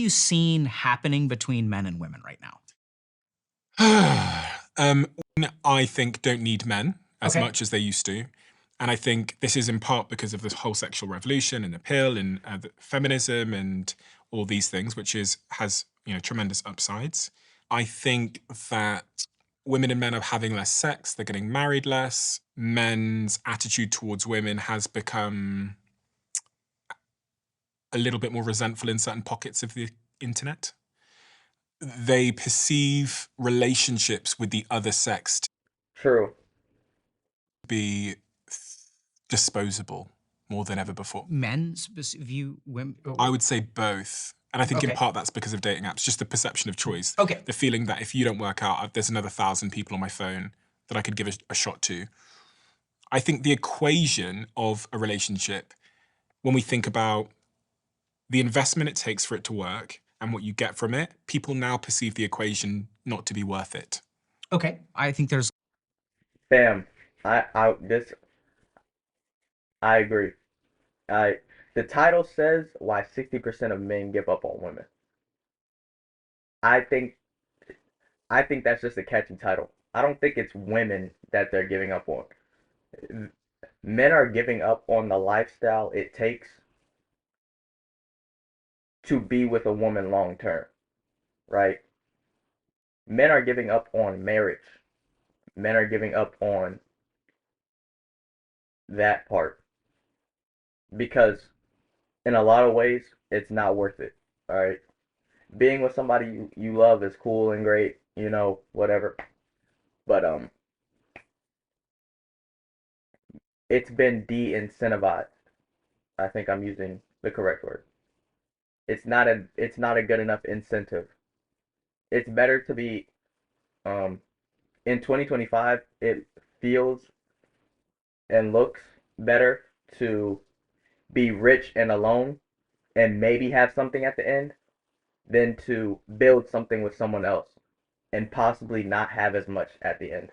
you seen happening between men and women right now? Women, I think, don't need men as Okay. much as they used to. And I think this is in part because of this whole sexual revolution and the pill and feminism and all these things, which has tremendous upsides. I think that women and men are having less sex, they're getting married less. Men's attitude towards women has become a little bit more resentful in certain pockets of the internet. They perceive relationships with the other sex to True. be disposable more than ever before. Men view women. I would say both. And I think in Okay. part that's because of dating apps, just the perception of choice. Okay. The feeling that if you don't work out, there's another 1,000 people on my phone that I could give a shot to. I think the equation of a relationship, when we think about the investment it takes for it to work and what you get from it, people now perceive the equation not to be worth it. Okay. I think there's Bam. I agree. I The title says why 60% of men give up on women. I think I think that's just a catchy title. I don't think it's women that they're giving up on. Men are giving up on the lifestyle it takes to be with a woman long term, right? Men are giving up on marriage. Men are giving up on that part because in a lot of ways it's not worth it. All right. Being with somebody you love is cool and great, whatever. But it's been de-incentivized. I think I'm using the correct word. It's not a good enough incentive. It's better to be um in 2025 it feels and looks better to be rich and alone and maybe have something at the end than to build something with someone else and possibly not have as much at the end.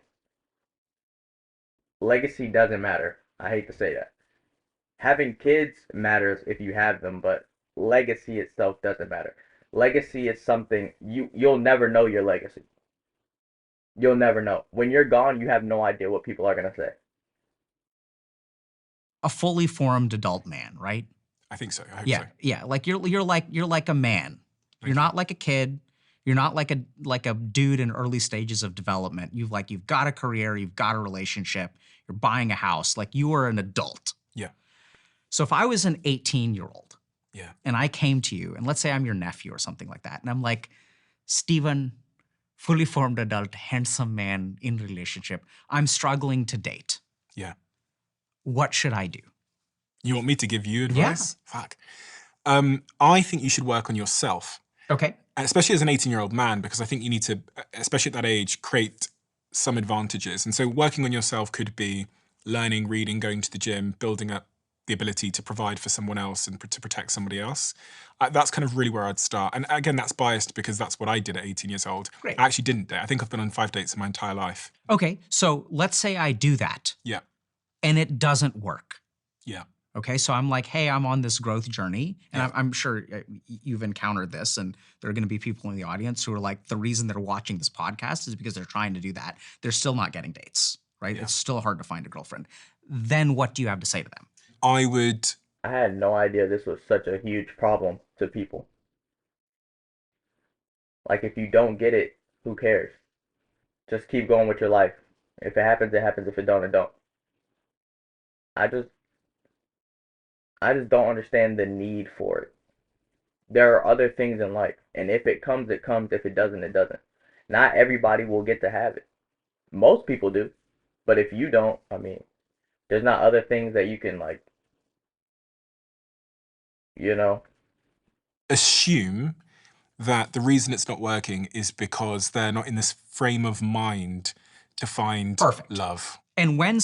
Legacy doesn't matter. I hate to say that. Having kids matters if you have them, but legacy itself doesn't matter. Legacy is something you'll never know your legacy. You'll never know. When you're gone, you have no idea what people are gonna say. a fully formed adult man, right? I think so. I hope Yeah. so. Yeah. Like you're like a man. You're Thank you. not like a kid. You're not like a dude in early stages of development. You've got a career, you've got a relationship, you're buying a house. Like you are an adult. Yeah. So if I was an 18-year-old Yeah. and I came to you, and let's say I'm your nephew or something like that, and I'm like, Stephen, fully formed adult, handsome man in relationship, I'm struggling to date. Yeah. What should I do? You want me to give you Yeah. advice? Fuck. I think you should work on yourself, Okay. especially as an 18-year-old man, because I think you need to, especially at that age, create some advantages. And so working on yourself could be learning, reading, going to the gym, building up the ability to provide for someone else and to protect somebody else. That's kind of really where I'd start. And again, that's biased because that's what I did at 18 years old. Great. I actually didn't date. I think I've been on 5 dates in my entire life. Okay. So let's say I do that. Yeah. And it doesn't work. Yeah. Okay, so I'm like, hey, I'm on this growth journey, and Yeah. I'm sure you've encountered this, and there are going to be people in the audience who are like, the reason they're watching this podcast is because they're trying to do that. They're still not getting dates, right? Yeah. It's still hard to find a girlfriend. Then what do you have to say to them? I had no idea this was such a huge problem to people. Like if you don't get it, who cares? Just keep going with your life. If it happens, it happens. If it don't, it don't. I just I just don't understand the need for it. There are other things in life, and if it comes, it comes. If it doesn't, it doesn't. Not everybody will get to have it. Most people do, but if you don't, I mean, there's not other things that you can like, you know. Assume that the reason it's not working is because they're not in this frame of mind to find Perfect. love. And when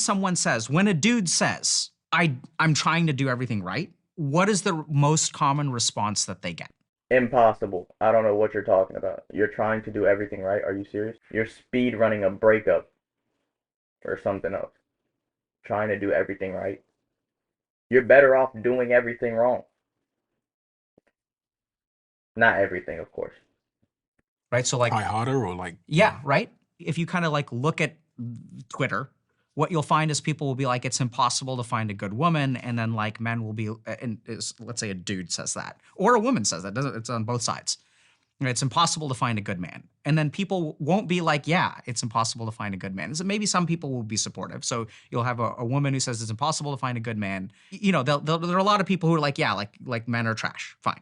a dude says, I'm trying to do everything right, what is the most common response that they get? Impossible. I don't know what you're talking about. You're trying to do everything right. Are you serious? You're speed running a breakup or something else. Trying to do everything right. You're better off doing everything wrong. Not everything, of course. right? So like, Try harder or like, yeah, right? If you kind of like look at Twitter, what you'll find is people will be like, it's impossible to find a good woman. And then like men will be, and let's say a dude says that, or a woman says that, doesn't, it's on both sides. It's impossible to find a good man. And then people won't be like, yeah, it's impossible to find a good man. So maybe some people will be supportive. So you'll have a woman who says it's impossible to find a good man. You know, there are a lot of people who are like, yeah, like men are trash, fine.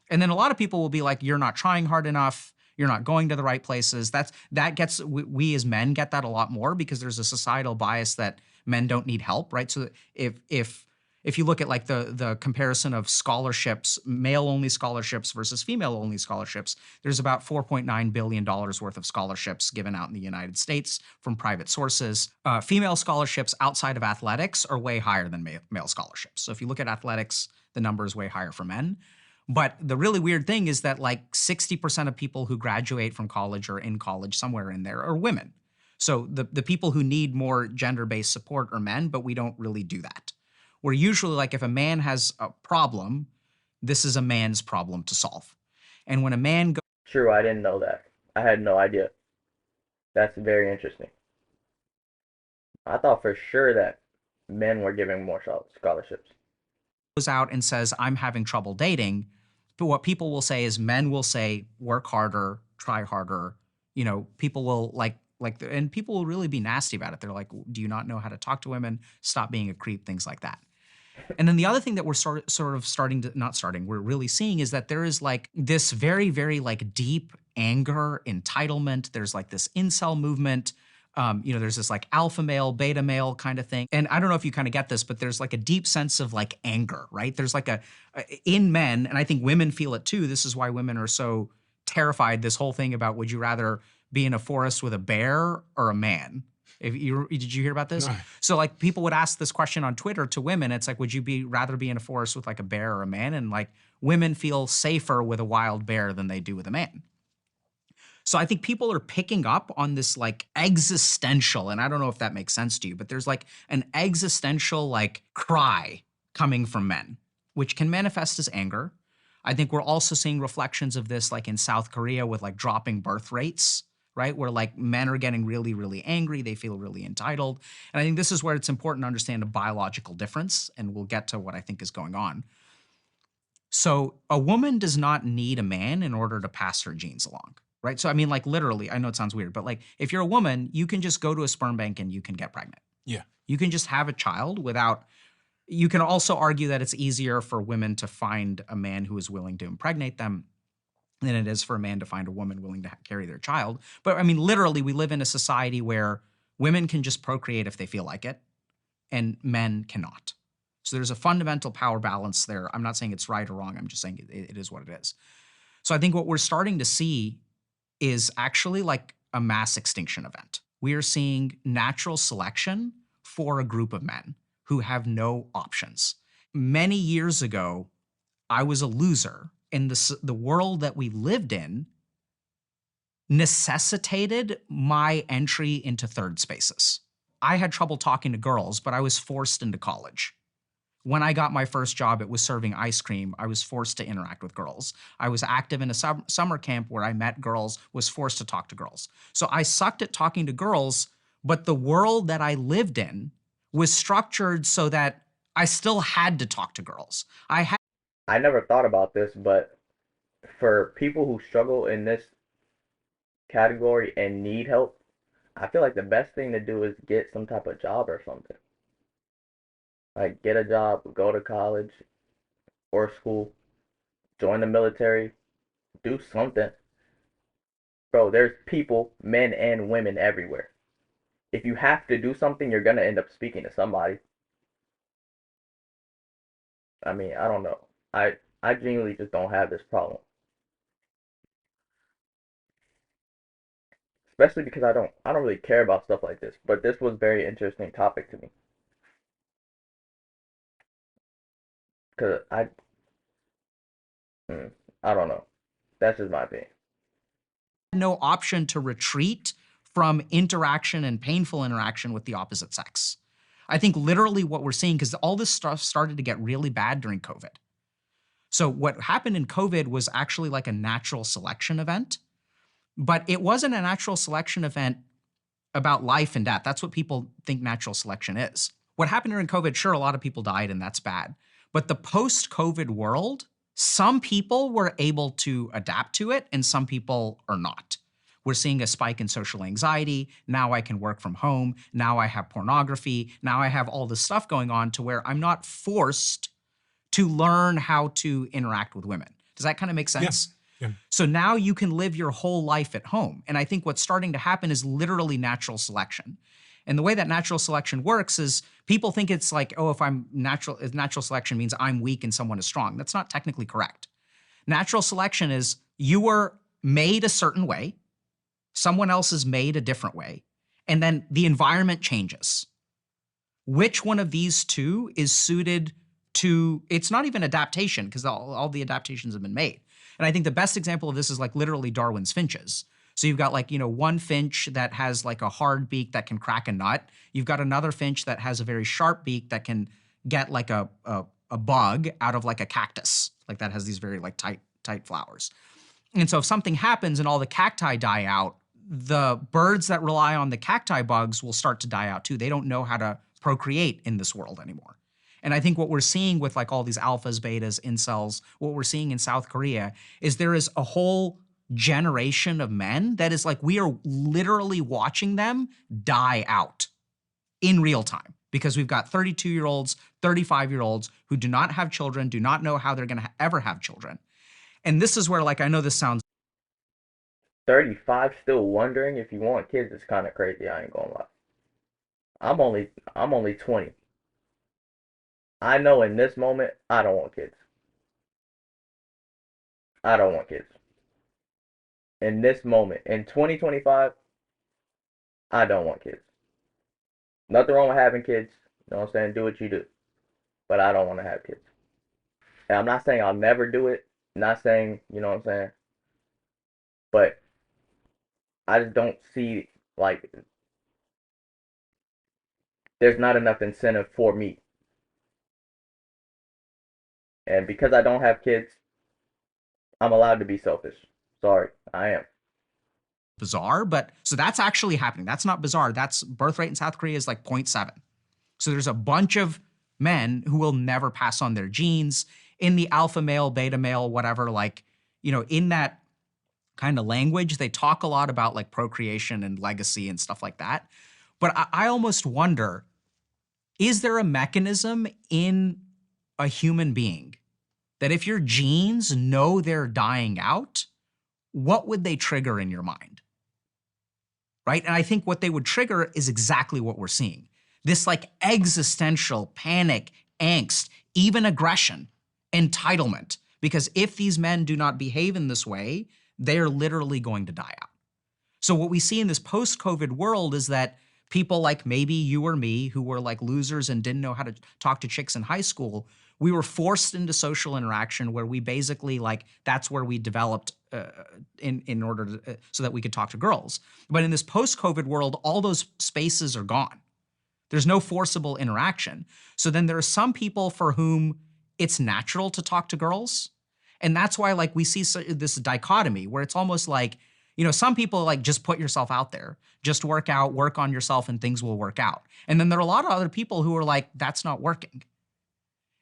And then a lot of people will be like, you're not trying hard enough. You're not going to the right places. That gets, we as men get that a lot more because there's a societal bias that men don't need help, right? So if you look at like the comparison of scholarships, male-only scholarships versus female-only scholarships, there's about $4.9 billion worth of scholarships given out in the United States from private sources. Female scholarships outside of athletics are way higher than male scholarships. So if you look at athletics, the number is way higher for men. But the really weird thing is that like 60% of people who graduate from college or in college somewhere in there are women. So the people who need more gender-based support are men, but we don't really do that. We're usually like, if a man has a problem, this is a man's problem to solve. And when a man goes True, I didn't know that. I had no idea. That's very interesting. I thought for sure that men were giving more scholarships. out and says, I'm having trouble dating, but what people will say is men will say, work harder, try harder. You know, people will and people will really be nasty about it. They're like, do you not know how to talk to women? Stop being a creep, things like that. And then the other thing that we're sort of starting to, not starting, we're really seeing is that there is like this very, very like deep anger, entitlement. There's like this incel movement. You know, there's this like alpha male, beta male kind of thing. And I don't know if you kind of get this, but there's like a deep sense of like anger, right? There's like in men, and I think women feel it too. This is why women are so terrified. This whole thing about, would you rather be in a forest with a bear or a man? Did you hear about this? no. So like people would ask this question on Twitter to women. It's like, would you rather be in a forest with like a bear or a man? And like women feel safer with a wild bear than they do with a man. So I think people are picking up on this like existential, and I don't know if that makes sense to you, but there's like an existential like cry coming from men, which can manifest as anger. I think we're also seeing reflections of this like in South Korea with like dropping birth rates, right? Where like men are getting really, really angry. They feel really entitled. And I think this is where it's important to understand a biological difference, and we'll get to what I think is going on. So a woman does not need a man in order to pass her genes along, right? So I mean, like literally, I know it sounds weird, but like if you're a woman, you can just go to a sperm bank and you can get pregnant. Yeah. You can just have a child without, you can also argue that it's easier for women to find a man who is willing to impregnate them than it is for a man to find a woman willing to carry their child. But I mean, literally, we live in a society where women can just procreate if they feel like it, and men cannot. So there's a fundamental power balance there. I'm not saying it's right or wrong. I'm just saying it is what it is. So I think what we're starting to see is actually like a mass extinction event. We are seeing natural selection for a group of men who have no options. Many years ago, I was a loser, and the world that we lived in necessitated my entry into third spaces. I had trouble talking to girls, but I was forced into college. When I got my first job, it was serving ice cream. I was forced to interact with girls. I was active in a summer camp where I met girls, was forced to talk to girls. So I sucked at talking to girls, but the world that I lived in was structured so that I still had to talk to girls. I never thought about this, but for people who struggle in this category and need help, I feel like the best thing to do is get some type of job or something. Like get a job, go to college or school, join the military, do something. Bro, there's people, men and women everywhere. If you have to do something, you're gonna end up speaking to somebody. I mean, I don't know. I genuinely just don't have this problem. Especially because I don't really care about stuff like this. But this was very interesting topic to me. Cause hmm, I don't know. That's just my opinion. No option to retreat from interaction and painful interaction with the opposite sex. I think literally what we're seeing, because all this stuff started to get really bad during COVID. So what happened in COVID was actually like a natural selection event, but it wasn't a natural selection event about life and death. That's what people think natural selection is. What happened during COVID, sure, a lot of people died and that's bad. But the post-COVID world, some people were able to adapt to it and some people are not. We're seeing a spike in social anxiety. Now I can work from home. Now I have pornography. Now I have all this stuff going on to where I'm not forced to learn how to interact with women. Does that kind of make Yeah. sense? Yeah. So now you can live your whole life at home. And I think what's starting to happen is literally natural selection. And the way that natural selection works is people think it's like, oh, if natural selection means I'm weak and someone is strong. That's not technically correct. Natural selection is you were made a certain way, someone else is made a different way, and then the environment changes. Which one of these two is suited to, it's not even adaptation because all the adaptations have been made. And I think the best example of this is like literally Darwin's finches. So you've got like, one finch that has like a hard beak that can crack a nut. You've got another finch that has a very sharp beak that can get like a bug out of like a cactus, like that has these very like tight flowers. And so if something happens and all the cacti die out, the birds that rely on the cacti bugs will start to die out too. They don't know how to procreate in this world anymore. And I think what we're seeing with like all these alphas, betas, incels, what we're seeing in South Korea is there is a whole generation of men that is like, we are literally watching them die out in real time because we've got 32-year-olds, 35-year-olds who do not have children, do not know how they're going to ever have children. And this is where, like, I know this sounds 35 still wondering if you want kids is kind of crazy. I ain't gonna lie. I'm only 20. I know in this moment I don't want kids. I don't want kids. In this moment, in 2025, I don't want kids. Nothing wrong with having kids. You know what I'm saying? Do what you do. But I don't want to have kids. And I'm not saying I'll never do it. Not saying, you know what I'm saying? But I just don't see, like, there's not enough incentive for me. And because I don't have kids, I'm allowed to be selfish. Sorry, I am. bizarre, but so that's actually happening. That's not bizarre. That's birth rate in South Korea is like 0.7. So there's a bunch of men who will never pass on their genes in the alpha male, beta male, whatever, like, in that kind of language, they talk a lot about like procreation and legacy and stuff like that. But I almost wonder, is there a mechanism in a human being that if your genes know they're dying out, what would they trigger in your mind? Right? And I think what they would trigger is exactly what we're seeing. This like existential panic, angst, even aggression, entitlement. Because if these men do not behave in this way, they're literally going to die out. So what we see in this post-COVID world is that people like maybe you or me who were like losers and didn't know how to talk to chicks in high school, we were forced into social interaction where we basically like, that's where we developed in order to, so that we could talk to girls. But in this post-COVID world, all those spaces are gone. There's no forcible interaction. So then there are some people for whom it's natural to talk to girls. And that's why like we see this dichotomy where it's almost like, some people like just put yourself out there, just work out, work on yourself and things will work out. And then there are a lot of other people who are like, that's not working.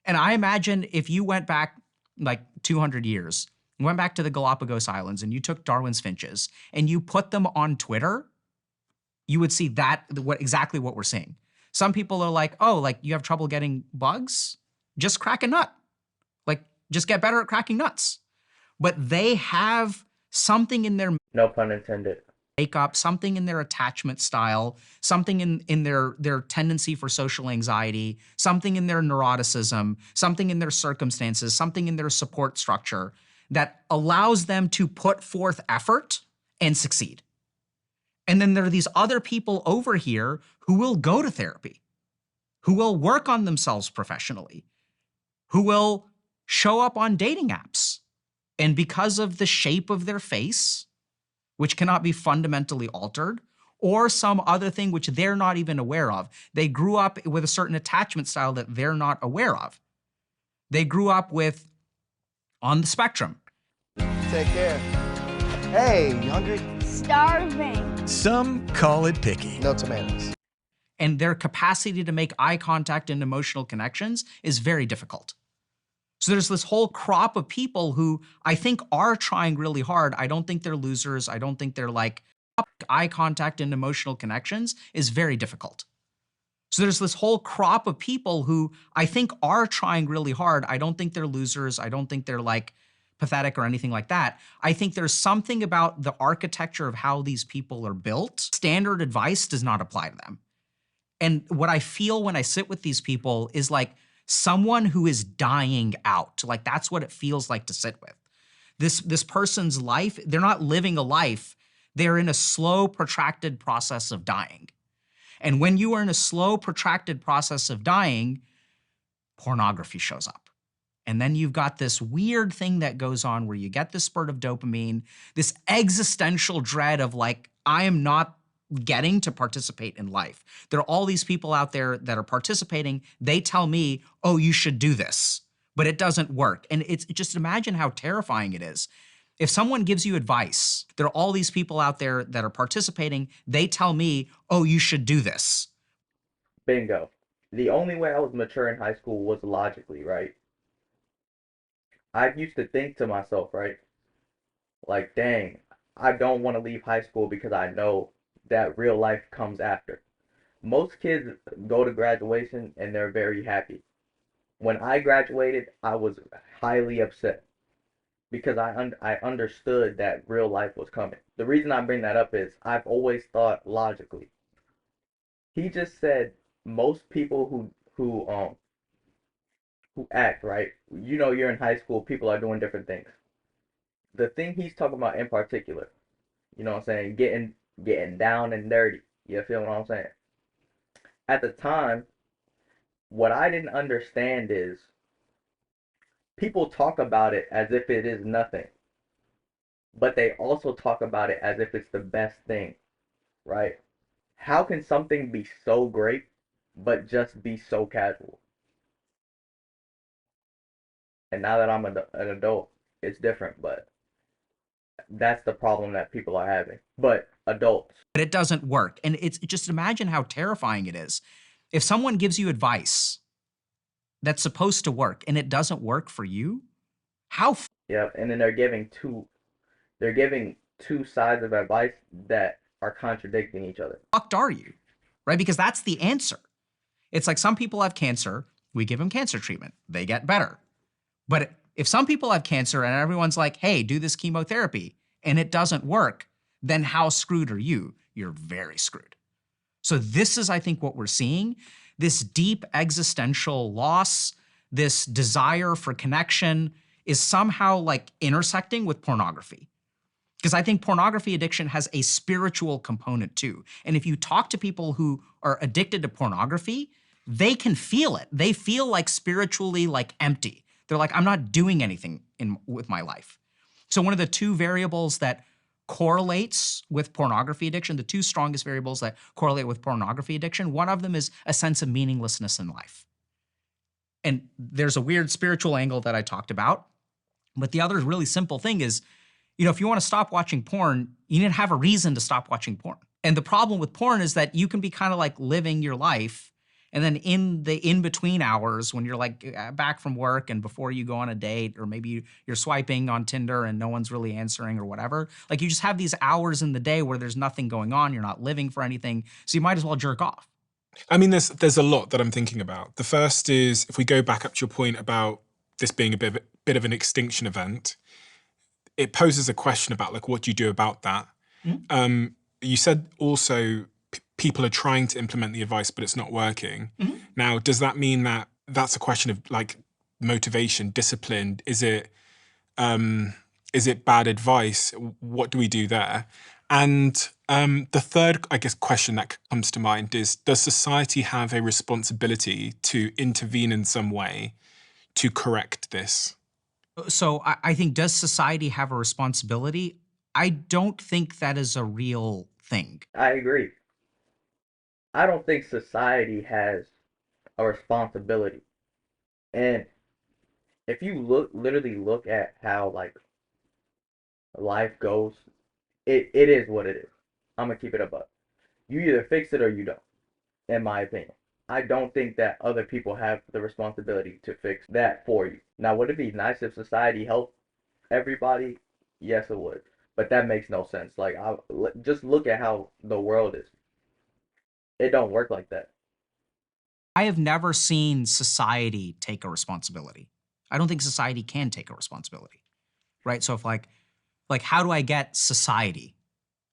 And I imagine if you went back like 200 years, went back to the Galapagos Islands and you took Darwin's finches and you put them on Twitter, you would see exactly what we're seeing. Some people are like, oh, like you have trouble getting bugs? Just crack a nut. Like just get better at cracking nuts. But they have something in their No pun intended. makeup, something in their attachment style, something in their tendency for social anxiety, something in their neuroticism, something in their circumstances, something in their support structure that allows them to put forth effort and succeed. And then there are these other people over here who will go to therapy, who will work on themselves professionally, who will show up on dating apps. And because of the shape of their face, which cannot be fundamentally altered, or some other thing which they're not even aware of, they grew up with a certain attachment style that they're not aware of. They grew up with on the spectrum. Take care. Hey, you hungry? Starving. Some call it picky. No tomatoes. And their capacity to make eye contact and emotional connections is very difficult. So there's this whole crop of people who I think are trying really hard. I don't think they're losers. I don't think they're like, eye contact and emotional connections is very difficult. So there's this whole crop of people who I think are trying really hard. I don't think they're losers. I don't think they're like pathetic or anything like that. I think there's something about the architecture of how these people are built. Standard advice does not apply to them. And what I feel when I sit with these people is like someone who is dying out. Like that's what it feels like to sit with. This person's life, they're not living a life. They're in a slow, protracted process of dying. And when you are in a slow, protracted process of dying, pornography shows up. And then you've got this weird thing that goes on where you get this spurt of dopamine, this existential dread of like, I am not getting to participate in life. There are all these people out there that are participating. They tell me, oh, you should do this, but it doesn't work. And it's just imagine how terrifying it is. If someone gives you advice, there are all these people out there that are participating. They tell me, oh, you should do this. Bingo. The only way I was mature in high school was logically, right? I used to think to myself, right? Like, dang, I don't want to leave high school because I know that real life comes after. Most kids go to graduation and they're very happy. When I graduated, I was highly upset because I understood that real life was coming. The reason I bring that up is I've always thought logically. He just said most people who act, right? You know, you're in high school, people are doing different things. The thing he's talking about in particular, you know what I'm saying, getting down and dirty. You feel what I'm saying? At the time, what I didn't understand is people talk about it as if it is nothing, but they also talk about it as if it's the best thing, right? How can something be so great but just be so casual? And now that I'm an adult, it's different, but that's the problem that people are having. But adults. But it doesn't work. And it's just imagine how terrifying it is. If someone gives you advice that's supposed to work and it doesn't work for you, how Yeah, and then they're giving two sides of advice that are contradicting each other. fucked are you? Right? Because that's the answer. It's like some people have cancer, we give them cancer treatment, they get better. But if some people have cancer and everyone's like, hey, do this chemotherapy, and it doesn't work, then how screwed are you? You're very screwed. So this is, I think, what we're seeing, this deep existential loss, this desire for connection is somehow like intersecting with pornography. Because I think pornography addiction has a spiritual component too. And if you talk to people who are addicted to pornography, they can feel it. They feel like spiritually like empty. They're like, I'm not doing anything with my life. So one of the two variables that correlates with pornography addiction, the two strongest variables that correlate with pornography addiction, one of them is a sense of meaninglessness in life. And there's a weird spiritual angle that I talked about. But the other really simple thing is, you know, if you want to stop watching porn, you need to have a reason to stop watching porn. And the problem with porn is that you can be kind of like living your life, and then in the in-between hours when you're like back from work and before you go on a date, or maybe you're swiping on Tinder and no one's really answering or whatever, like you just have these hours in the day where there's nothing going on, you're not living for anything, so you might as well jerk off. I mean, there's a lot that I'm thinking about. The first is, if we go back up to your point about this being a bit of an extinction event, it poses a question about like, what do you do about that? Mm-hmm. You said also people are trying to implement the advice, but it's not working. Mm-hmm. Now, does that mean that that's a question of like motivation, discipline? Is it bad advice? What do we do there? And the third, I guess, question that comes to mind is, does society have a responsibility to intervene in some way to correct this? So I think, does society have a responsibility? I don't think that is a real thing. I agree. I don't think society has a responsibility. And If you literally look at how like life goes, it is what it is. I'm gonna keep it a buck. You either fix it or you don't, in my opinion. I don't think that other people have the responsibility to fix that for you. Now, would it be nice if society helped everybody? Yes, it would. But that makes no sense. Like, just look at how the world is. It don't work like that. I have never seen society take a responsibility. I don't think society can take a responsibility, right? So if like how do I get society?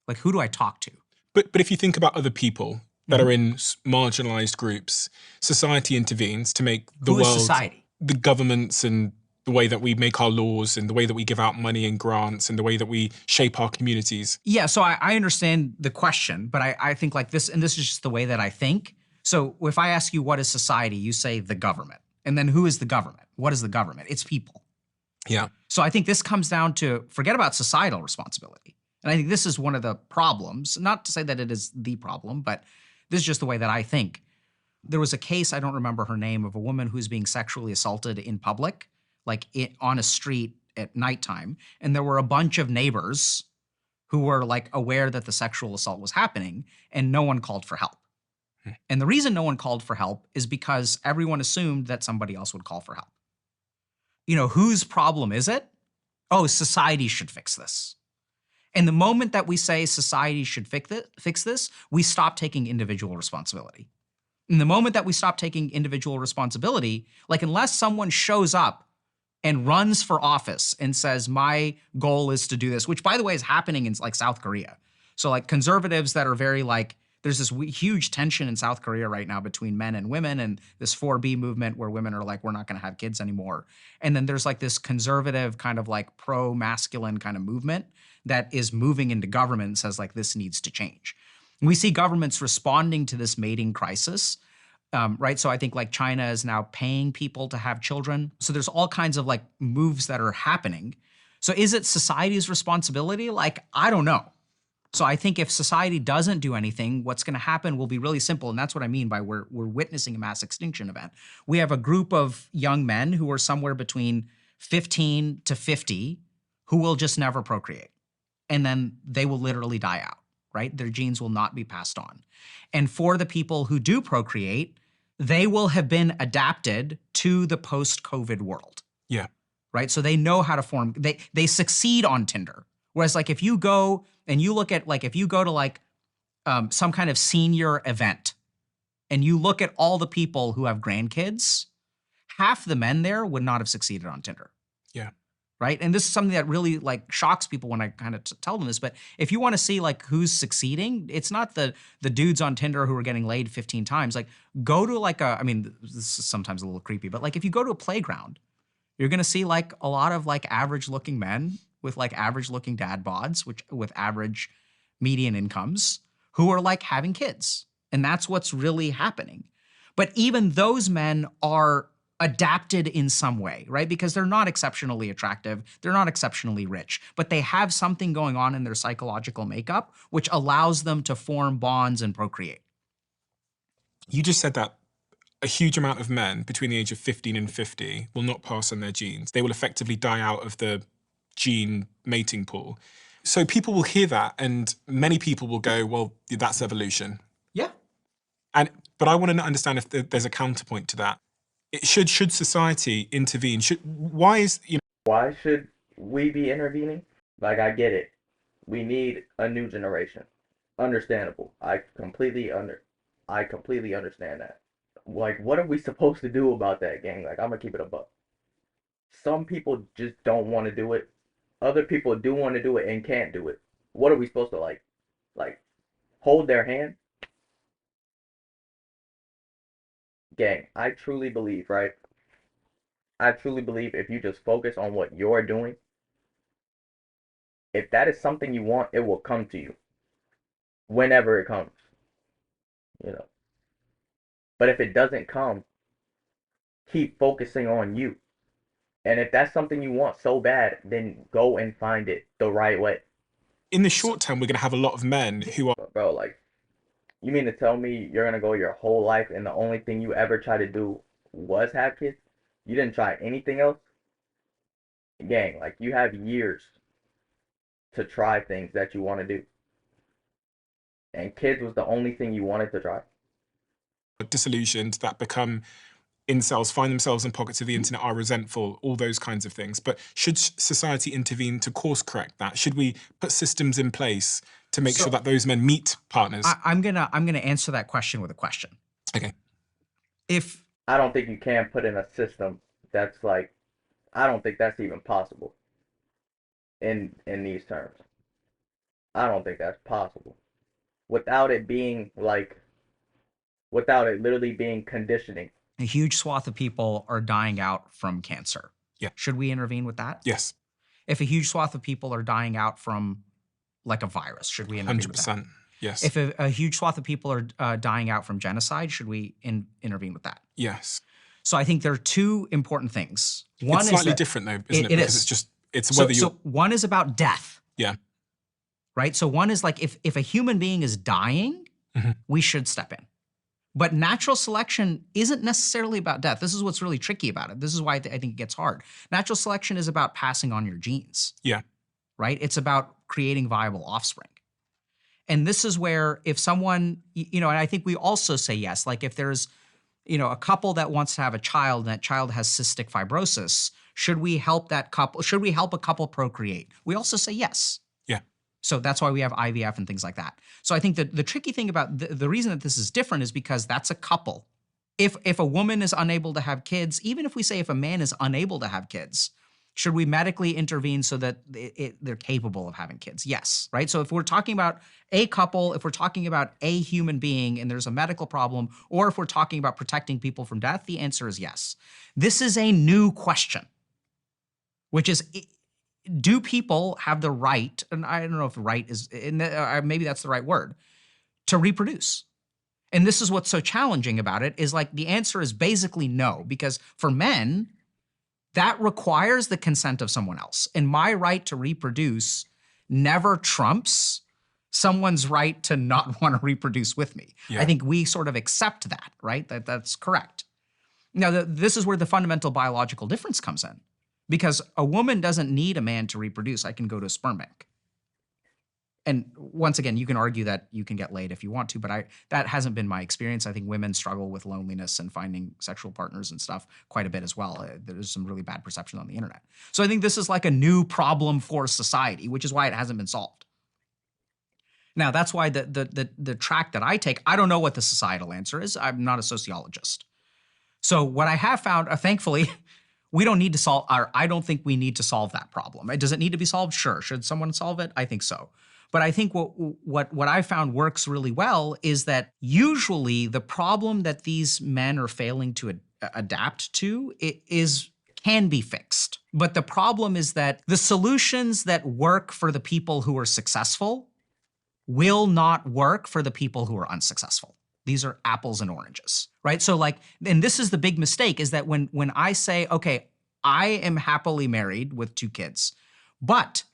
Like who do I talk to? But if you think about other people that Mhm. are in marginalized groups, society intervenes to make the Who is world, society? the governments and the way that we make our laws and the way that we give out money and grants and the way that we shape our communities. Yeah, so I understand the question, but I think like this, and this is just the way that I think. So if I ask you what is society, you say the government. And then who is the government? What is the government? It's people. Yeah. So I think this comes down to forget about societal responsibility. And I think this is one of the problems, not to say that it is the problem, but this is just the way that I think. There was a case, I don't remember her name, of a woman who's being sexually assaulted in public, like on a street at nighttime. And there were a bunch of neighbors who were like aware that the sexual assault was happening and no one called for help. And the reason no one called for help is because everyone assumed that somebody else would call for help. You know, whose problem is it? Oh, society should fix this. And the moment that we say society should fix this, we stop taking individual responsibility. And the moment that we stop taking individual responsibility, like unless someone shows up and runs for office and says, my goal is to do this, which by the way is happening in like South Korea. So like conservatives that are very like, there's this huge tension in South Korea right now between men and women and this 4B movement where women are like, we're not gonna have kids anymore. And then there's like this conservative kind of like pro-masculine kind of movement that is moving into government and says like, this needs to change. And we see governments responding to this mating crisis. Right. So I think like China is now paying people to have children. So there's all kinds of like moves that are happening. So is it society's responsibility? Like, I don't know. So I think if society doesn't do anything, what's going to happen will be really simple. And that's what I mean by we're witnessing a mass extinction event. We have a group of young men who are somewhere between 15 to 50 who will just never procreate. And then they will literally die out, right? Their genes will not be passed on. And for the people who do procreate, they will have been adapted to the post-COVID world. Yeah. Right? So they know how to form, they succeed on Tinder. Whereas like if you go and you look at like, if you go to like some kind of senior event and you look at all the people who have grandkids, half the men there would not have succeeded on Tinder. Yeah. Right? And this is something that really like shocks people when I kind of tell them this, but if you want to see like who's succeeding, it's not the dudes on Tinder who are getting laid 15 times. Like go to like I mean, this is sometimes a little creepy, but like if you go to a playground, you're going to see like a lot of like average looking men with like average looking dad bods, which with average median incomes who are like having kids. And that's what's really happening. But even those men are adapted in some way, right? Because they're not exceptionally attractive, they're not exceptionally rich, but they have something going on in their psychological makeup which allows them to form bonds and procreate. You just said that a huge amount of men between the age of 15 and 50 will not pass on their genes. They will effectively die out of the gene mating pool. So people will hear that and many people will go, well, that's evolution. Yeah. But I want to understand if there's a counterpoint to that. Should society intervene? Why should we be intervening? Like, I get it. We need a new generation. Understandable. I completely understand that. Like, what are we supposed to do about that, gang? Like, I'm gonna keep it a buck. Some people just don't want to do it. Other people do want to do it and can't do it. What are we supposed to like hold their hand? Gang, I truly believe, right? I truly believe if you just focus on what you're doing, if that is something you want, it will come to you whenever it comes, you know. But if it doesn't come, keep focusing on you. And if that's something you want so bad, then go and find it the right way. in the short term, we're going to have a lot of men who are... Bro, like, you mean to tell me you're gonna go your whole life and the only thing you ever try to do was have kids? You didn't try anything else? gang, like you have years to try things that you want to do. And kids was the only thing you wanted to try. Disillusioned, that become incels, find themselves in pockets of the internet, are resentful, all those kinds of things. But should society intervene to course correct that? Should we put systems in place to make sure that those men meet partners? I'm gonna answer that question with a question. Okay. If I don't think you can put in a system that's like, I don't think that's even possible in these terms. I don't think that's possible. Without it being like, without it literally being conditioning. a huge swath of people are dying out from cancer, Yeah. should we intervene with that? Yes. If a huge swath of people are dying out from like a virus, should we intervene with that? 100%. Yes. If a huge swath of people are dying out from genocide, should we intervene with that? Yes. So I think there are two important things. One it's is slightly that different though, isn't it? it Because is. it's whether so one is about death, yeah. right? So one is like if a human being is dying, Mhm. we should step in. But natural selection isn't necessarily about death. This is what's really tricky about it. This is why I think it gets hard. Natural selection is about passing on your genes. Yeah. Right? It's about creating viable offspring. And this is where if someone, and I think we also say yes, like if there's, a couple that wants to have a child and that child has cystic fibrosis, should we help that couple? Should we help a couple procreate? We also say yes. Yeah. So that's why we have IVF and things like that. So I think that the tricky thing about the reason that this is different is because that's a couple. If a woman is unable to have kids, even if we say if a man is unable to have kids, should we medically intervene so that they're capable of having kids? Yes, right? So if we're talking about a couple, if we're talking about a human being and there's a medical problem, or if we're talking about protecting people from death, the answer is yes. This is a new question, which is, do people have the right, and I don't know if right is, maybe that's the right word, to reproduce? And this is what's so challenging about it, is like the answer is basically no, because for men, that requires the consent of someone else. And my right to reproduce never trumps someone's right to not want to reproduce with me. Yeah. I think we sort of accept that, right? That's correct. Now, this is where the fundamental biological difference comes in. Because a woman doesn't need a man to reproduce. I can go to a sperm bank. And once again, you can argue that you can get laid if you want to, but that hasn't been my experience. I think women struggle with loneliness and finding sexual partners and stuff quite a bit as well. There's some really bad perception on the internet. So I think this is like a new problem for society, which is why it hasn't been solved. Now, that's why the track that I take, I don't know what the societal answer is. I'm not a sociologist. So what I have found, thankfully, we don't need to solve, or I don't think we need to solve that problem. Does it need to be solved? Sure. Should someone solve it? I think so. But I think what I found works really well is that usually the problem that these men are failing to adapt to can be fixed. But the problem is that the solutions that work for the people who are successful will not work for the people who are unsuccessful. These are apples and oranges, right? So and this is the big mistake, is that when I say, okay, I am happily married with 2 kids, but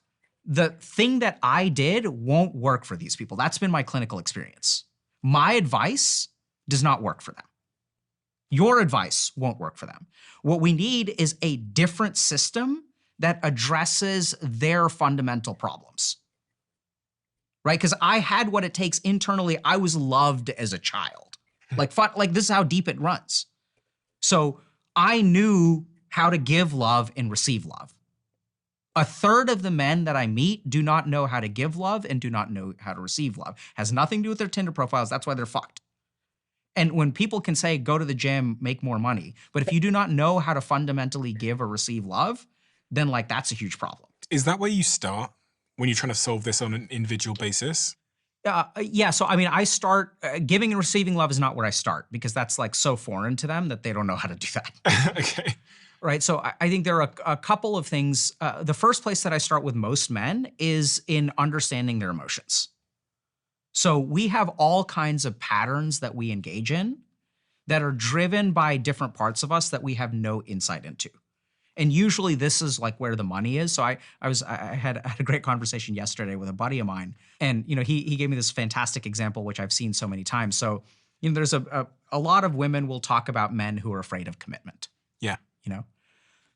the thing that I did won't work for these people. That's been my clinical experience. My advice does not work for them. Your advice won't work for them. What we need is a different system that addresses their fundamental problems. Right? Because I had what it takes internally. I was loved as a child. Like this is how deep it runs. So I knew how to give love and receive love. A third of the men that I meet do not know how to give love and do not know how to receive love. Has nothing to do with their Tinder profiles. That's why they're fucked. And when people can say, go to the gym, make more money, but if you do not know how to fundamentally give or receive love, then that's a huge problem. Is that where you start when you're trying to solve this on an individual basis? Yeah. So, I start giving and receiving love is not where I start, because that's so foreign to them that they don't know how to do that. Okay. Right. So I think there are a couple of things. The first place that I start with most men is in understanding their emotions. So we have all kinds of patterns that we engage in that are driven by different parts of us that we have no insight into. And usually this is where the money is. So I had a great conversation yesterday with a buddy of mine, and he gave me this fantastic example, which I've seen so many times. So there's a lot of women will talk about men who are afraid of commitment. Yeah.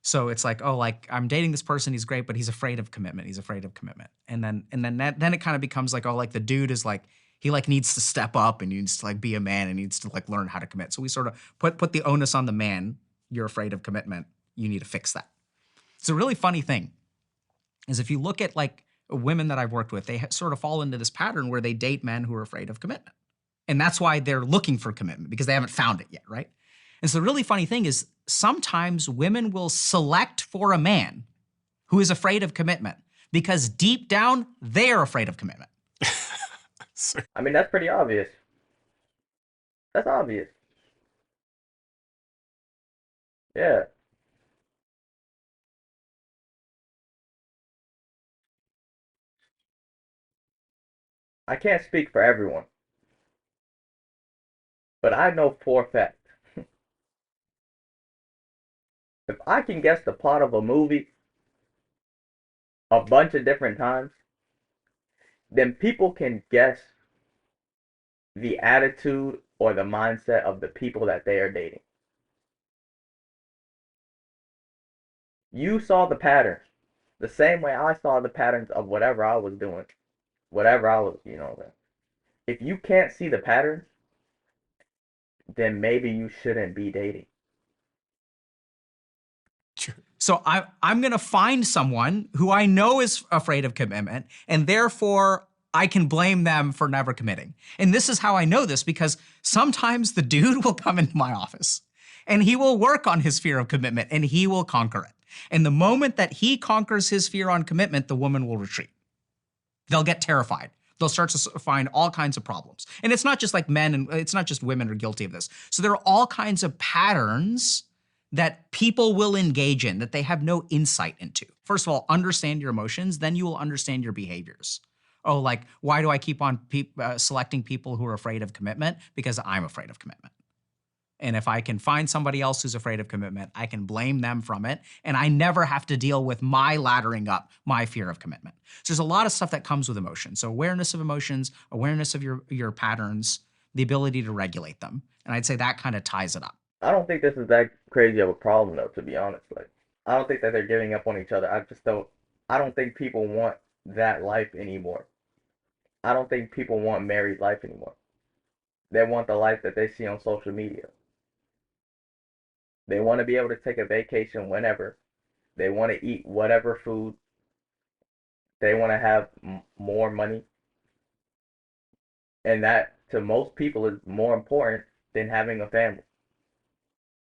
So it's like, oh, like I'm dating this person, he's great, but he's afraid of commitment. He's afraid of commitment. And then it kind of becomes like, oh, like the dude is like, he like needs to step up and he needs to like be a man and needs to like learn how to commit. So we sort of put the onus on the man. You're afraid of commitment. You need to fix that. It's a really funny thing is if you look at like women that I've worked with, they sort of fall into this pattern where they date men who are afraid of commitment. And that's why they're looking for commitment because they haven't found it yet, right? And so the really funny thing is sometimes women will select for a man who is afraid of commitment because deep down, they're afraid of commitment. So, I mean, that's pretty obvious. That's obvious. Yeah. I can't speak for everyone, but I know for a fact if I can guess the plot of a movie a bunch of different times, then people can guess the attitude or the mindset of the people that they are dating. You saw the patterns the same way I saw the patterns of whatever I was doing, whatever I was, if you can't see the patterns, then maybe you shouldn't be dating. So I'm going to find someone who I know is afraid of commitment, and therefore I can blame them for never committing. And this is how I know this because sometimes the dude will come into my office and he will work on his fear of commitment and he will conquer it. And the moment that he conquers his fear on commitment, the woman will retreat. They'll get terrified. They'll start to find all kinds of problems. And it's not just like men and it's not just women are guilty of this. So there are all kinds of patterns that people will engage in that they have no insight into. First of all, understand your emotions, then you will understand your behaviors. Oh, like, why do I keep on selecting people who are afraid of commitment? Because I'm afraid of commitment. And if I can find somebody else who's afraid of commitment, I can blame them from it. And I never have to deal with my laddering up my fear of commitment. So there's a lot of stuff that comes with emotion. So awareness of emotions, awareness of your patterns, the ability to regulate them. And I'd say that kind of ties it up. I don't think this is that crazy of a problem though, to be honest. Like, I don't think that they're giving up on each other. I don't think people want that life anymore. I don't think people want married life anymore. They want the life that they see on social media. They want to be able to take a vacation whenever. They want to eat whatever food. They want to have more money. And that, to most people, is more important than having a family.